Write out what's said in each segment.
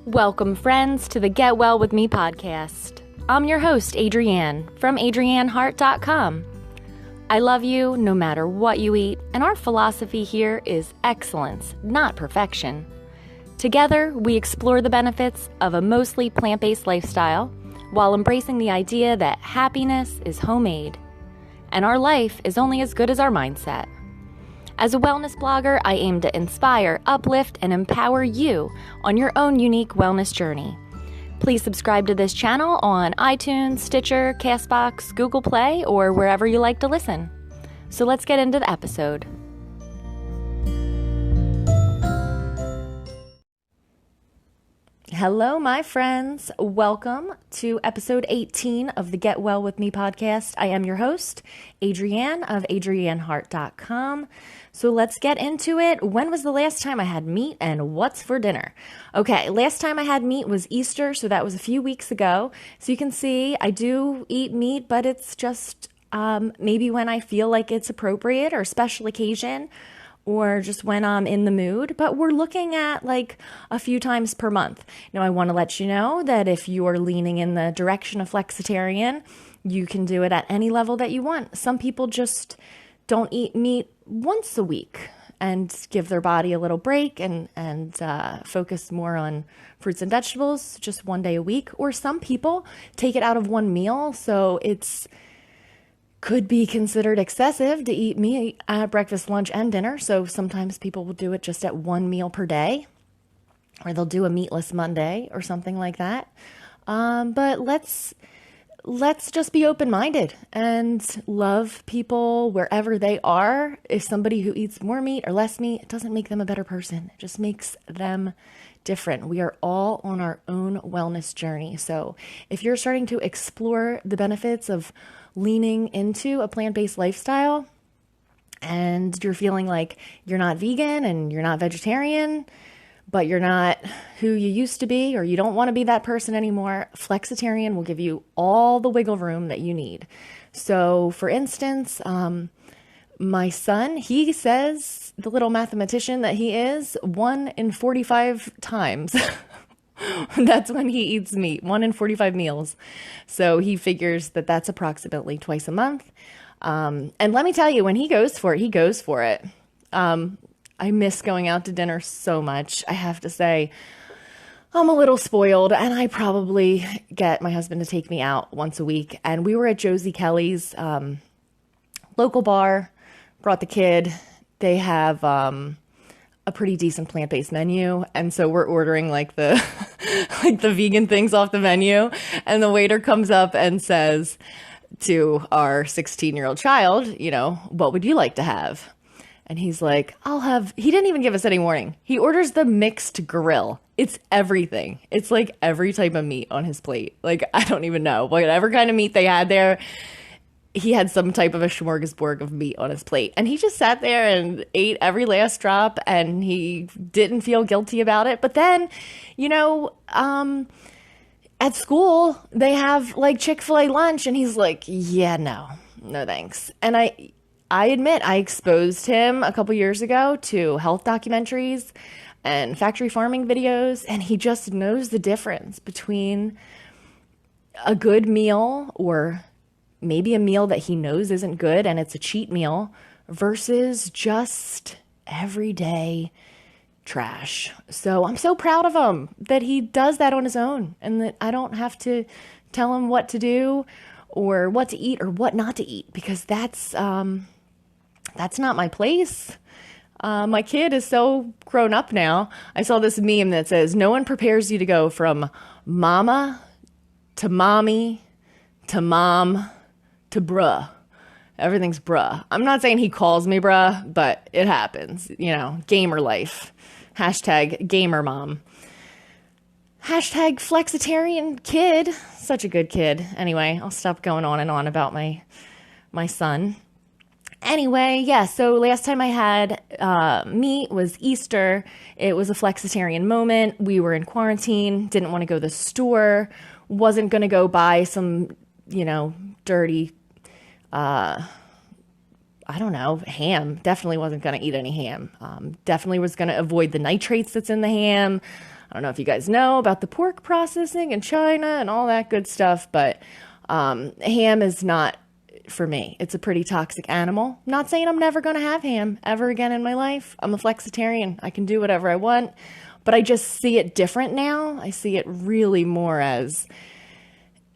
Welcome, friends, to the Get Well With Me podcast. I'm your host, Adrienne, from adrienneheart.com. I love you no matter what you eat, and our philosophy here is excellence, not perfection. Together, we explore the benefits of a mostly plant-based lifestyle while embracing the idea that happiness is homemade, and our life is only as good as our mindset. As a wellness blogger, I aim to inspire, uplift, and empower you on your own unique wellness journey. Please subscribe to this channel on iTunes, Stitcher, Castbox, Google Play, or wherever you like to listen. So let's get into the episode. Hello, my friends. Welcome to episode 18 of the Get Well With Me podcast. I am your host, Adrienne of adrienneheart.com. So let's get into it. When was the last time I had meat and what's for dinner? Okay, last time I had meat was Easter, so that was a few weeks ago. So you can see I do eat meat, but it's just maybe when I feel like it's appropriate or a special occasion, or just when I'm in the mood, but we're looking at like a few times per month. Now, I want to let you know that if you're leaning in the direction of flexitarian, you can do it at any level that you want. Some people just don't eat meat once a week and give their body a little break and focus more on fruits and vegetables just one day a week. Or some people take it out of one meal, so it's could be considered excessive to eat meat at breakfast, lunch, and dinner. So sometimes people will do it just at one meal per day, or they'll do a meatless Monday or something like that. But let's just be open-minded and love people wherever they are. If somebody who eats more meat or less meat, it doesn't make them a better person. It just makes them different. We are all on our own wellness journey. So if you're starting to explore the benefits of leaning into a plant-based lifestyle and you're feeling like you're not vegan and you're not vegetarian, but you're not who you used to be, or you don't want to be that person anymore, flexitarian will give you all the wiggle room that you need. So for instance, my son, he says, the little mathematician that he is, 1 in 45 times. That's when he eats meat, 1 in 45 meals. So he figures that that's approximately twice a month. And let me tell you, when he goes for it, he goes for it. I miss going out to dinner so much. I have to say, I'm a little spoiled, and I probably get my husband to take me out once a week. And we were at Josie Kelly's local bar, brought the kid. They have a pretty decent plant-based menu, and so we're ordering like the like the vegan things off the menu, and the waiter comes up and says to our 16-year-old child, you know, what would you like to have? And he's like, he didn't even give us any warning. He orders the mixed grill. It's everything. It's like every type of meat on his plate. Like, I don't even know. Whatever kind of meat they had there, he had some type of a smorgasbord of meat on his plate. And he just sat there and ate every last drop, and he didn't feel guilty about it. But then, you know, at school, they have like Chick-fil-A lunch, and he's like, yeah, no thanks. And I admit, I exposed him a couple years ago to health documentaries and factory farming videos, and he just knows the difference between a good meal, or maybe a meal that he knows isn't good and it's a cheat meal, versus just everyday trash. So I'm so proud of him that he does that on his own, and that I don't have to tell him what to do or what to eat or what not to eat, because that's not my place. My kid is so grown up now. I saw this meme that says, no one prepares you to go from mama to mommy to mom to bruh. Everything's bruh. I'm not saying he calls me bruh, but it happens. You know, gamer life. Hashtag gamer mom. Hashtag flexitarian kid. Such a good kid. Anyway, I'll stop going on and on about my son. Anyway, yeah, so last time I had meat was Easter. It was a flexitarian moment. We were in quarantine, didn't want to go to the store, wasn't going to go buy some, dirty, ham. Definitely wasn't going to eat any ham. Definitely was going to avoid the nitrates that's in the ham. I don't know if you guys know about the pork processing in China and all that good stuff, but ham is not for me. It's a pretty toxic animal. Not saying I'm never going to have ham ever again in my life. I'm a flexitarian. I can do whatever I want, but I just see it different now. I see it really more as,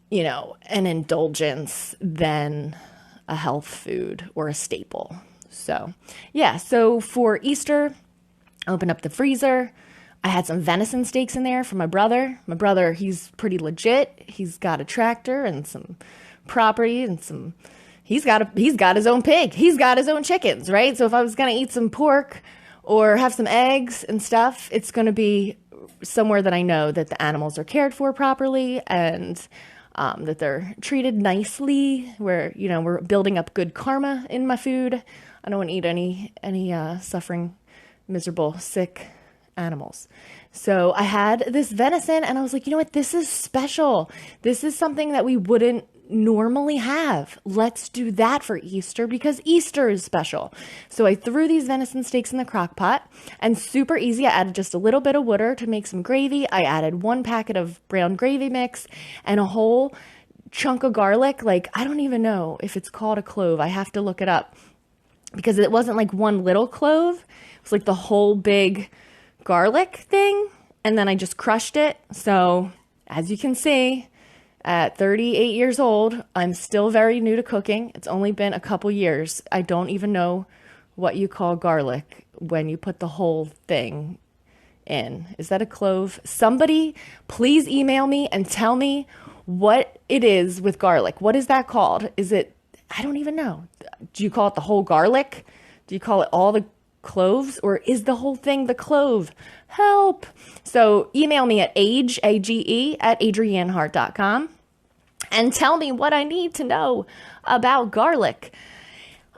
an indulgence than a health food or a staple. So, yeah. So for Easter, I opened up the freezer. I had some venison steaks in there for my brother. My brother, he's pretty legit. He's got a tractor and some property and he's got his own pig. He's got his own chickens, right? So if I was going to eat some pork or have some eggs and stuff, it's going to be somewhere that I know that the animals are cared for properly and that they're treated nicely, where, we're building up good karma in my food. I don't want to eat any suffering, miserable, sick animals. So I had this venison and I was like, you know what? This is special. This is something that we wouldn't normally have. Let's do that for Easter because Easter is special. So I threw these venison steaks in the crock pot and super easy. I added just a little bit of water to make some gravy. I added 1 packet of brown gravy mix and a whole chunk of garlic. Like, I don't even know if it's called a clove. I have to look it up because it wasn't like one little clove. It was like the whole big garlic thing. And then I just crushed it. So as you can see, at 38 years old, I'm still very new to cooking. It's only been a couple years. I don't even know what you call garlic when you put the whole thing in. Is that a clove? Somebody please email me and tell me what it is with garlic. What is that called? I don't even know. Do you call it the whole garlic? Do you call it all the cloves, or is the whole thing the clove? Help. So email me at adrianehart.com and tell me what I need to know about garlic.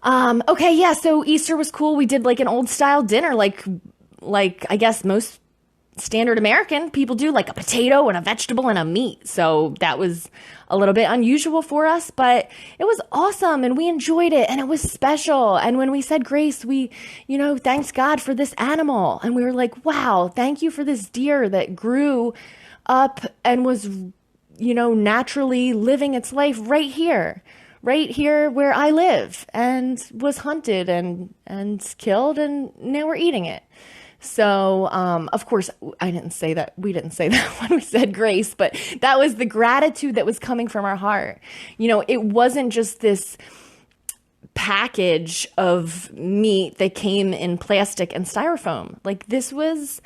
Okay, yeah, so Easter was cool. We did like an old style dinner, like I guess most standard American people do, like a potato and a vegetable and a meat. So that was a little bit unusual for us, but it was awesome and we enjoyed it and it was special. And when we said grace, we, thanks God for this animal. And we were like, wow, thank you for this deer that grew up and was, naturally living its life right here where I live, and was hunted and killed, and now we're eating it. So, of course, we didn't say that when we said grace, but that was the gratitude that was coming from our heart. It wasn't just this package of meat that came in plastic and styrofoam. Like, this was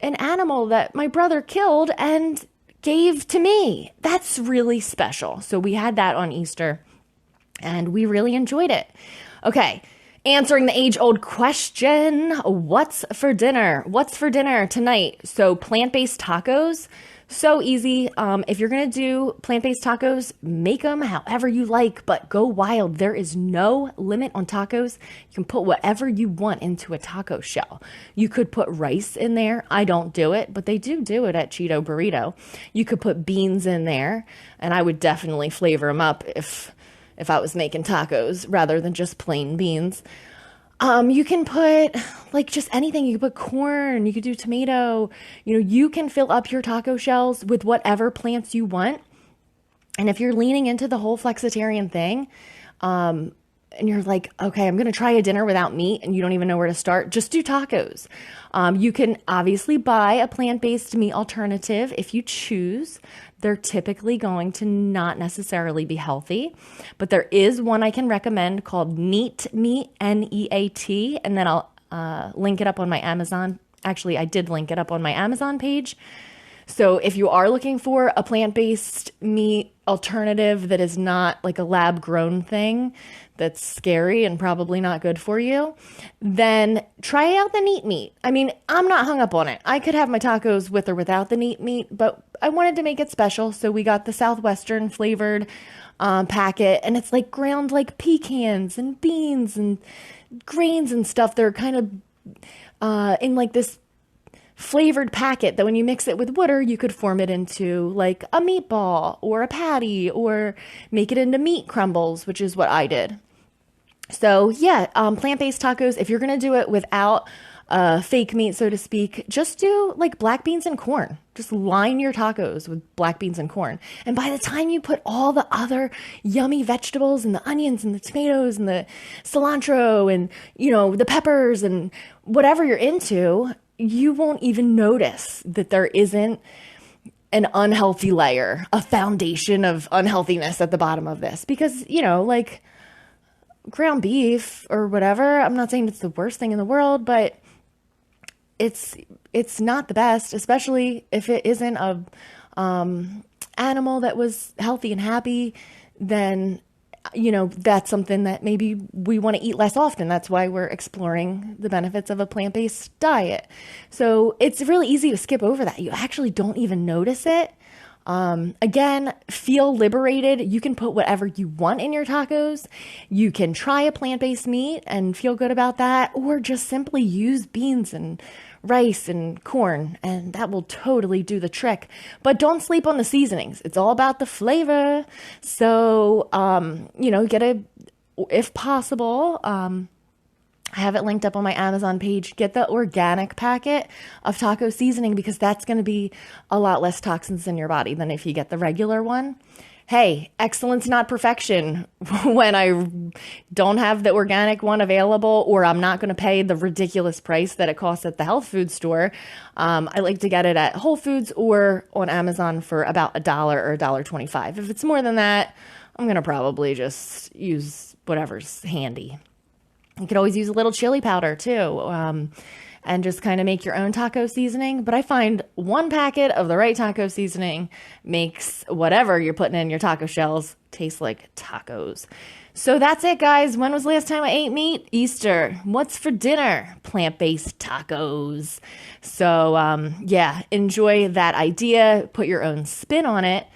an animal that my brother killed and gave to me. That's really special. So we had that on Easter and we really enjoyed it. Okay. Answering the age-old question, what's for dinner? What's for dinner tonight? So plant-based tacos, so easy. If you're going to do plant-based tacos, make them however you like, but go wild. There is no limit on tacos. You can put whatever you want into a taco shell. You could put rice in there. I don't do it, but they do it at Cheeto Burrito. You could put beans in there, and I would definitely flavor them up if I was making tacos rather than just plain beans. You can put like just anything. You could put corn, you could do tomato, you can fill up your taco shells with whatever plants you want. And if you're leaning into the whole flexitarian thing, and you're like, okay, I'm going to try a dinner without meat and you don't even know where to start, just do tacos. You can obviously buy a plant-based meat alternative if you choose. They're typically going to not necessarily be healthy, but there is one I can recommend called Neat Meat, Neat, and then I'll link it up on my Amazon. Actually, I did link it up on my Amazon page. So if you are looking for a plant-based meat alternative that is not like a lab-grown thing that's scary and probably not good for you, then try out the Neat Meat. I mean, I'm not hung up on it. I could have my tacos with or without the Neat Meat, but I wanted to make it special. So we got the Southwestern flavored packet, and it's like ground like pecans and beans and grains and stuff. They're kind of in like this flavored packet that when you mix it with water, you could form it into like a meatball or a patty or make it into meat crumbles, which is what I did. So yeah, plant-based tacos, if you're going to do it without fake meat, so to speak, just do like black beans and corn. Just line your tacos with black beans and corn. And by the time you put all the other yummy vegetables and the onions and the tomatoes and the cilantro and, the peppers and whatever you're into, you won't even notice that there isn't an unhealthy layer, a foundation of unhealthiness at the bottom of this. Because, like ground beef or whatever, I'm not saying it's the worst thing in the world, but it's not the best, especially if it isn't a animal that was healthy and happy. Then that's something that maybe we want to eat less often. That's why we're exploring the benefits of a plant-based diet. So it's really easy to skip over that. You actually don't even notice it. Again, feel liberated. You can put whatever you want in your tacos. You can try a plant-based meat and feel good about that, or just simply use beans and rice and corn, and that will totally do the trick. But don't sleep on the seasonings. It's all about the flavor. So, if possible, I have it linked up on my Amazon page. Get the organic packet of taco seasoning, because that's going to be a lot less toxins in your body than if you get the regular one. Hey, excellence, not perfection. When I don't have the organic one available, or I'm not going to pay the ridiculous price that it costs at the health food store, I like to get it at Whole Foods or on Amazon for about $1 or $1.25. If it's more than that, I'm going to probably just use whatever's handy. You could always use a little chili powder too, and just kind of make your own taco seasoning. But I find one packet of the right taco seasoning makes whatever you're putting in your taco shells taste like tacos. So that's it, guys. When was the last time I ate meat? Easter. What's for dinner? Plant-based tacos. So enjoy that idea. Put your own spin on it.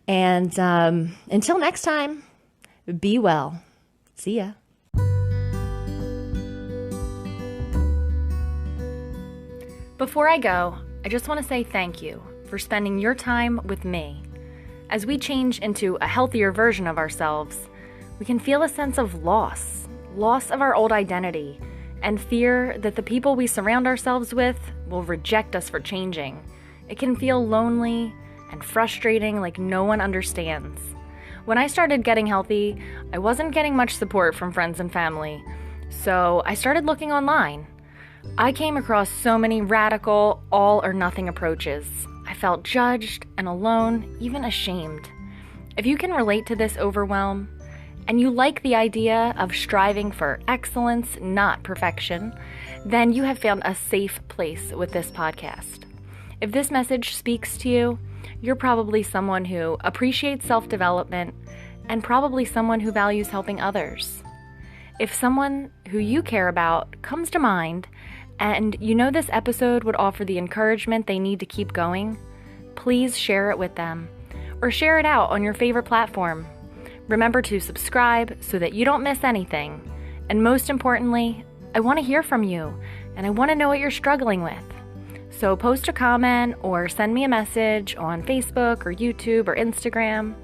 And until next time, be well. See ya. Before I go, I just want to say thank you for spending your time with me. As we change into a healthier version of ourselves, we can feel a sense of loss of our old identity, and fear that the people we surround ourselves with will reject us for changing. It can feel lonely and frustrating, like no one understands. When I started getting healthy, I wasn't getting much support from friends and family, so I started looking online. I came across so many radical, all or nothing approaches. I felt judged and alone, even ashamed. If you can relate to this overwhelm, and you like the idea of striving for excellence, not perfection, then you have found a safe place with this podcast. If this message speaks to you, you're probably someone who appreciates self-development and probably someone who values helping others. If someone who you care about comes to mind, and you know this episode would offer the encouragement they need to keep going, please share it with them, or share it out on your favorite platform. Remember to subscribe so that you don't miss anything. And most importantly, I want to hear from you, and I want to know what you're struggling with. So post a comment or send me a message on Facebook or YouTube or Instagram.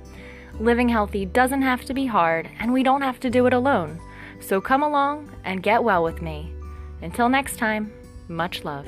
Living healthy doesn't have to be hard, and we don't have to do it alone. So come along and get well with me. Until next time, much love.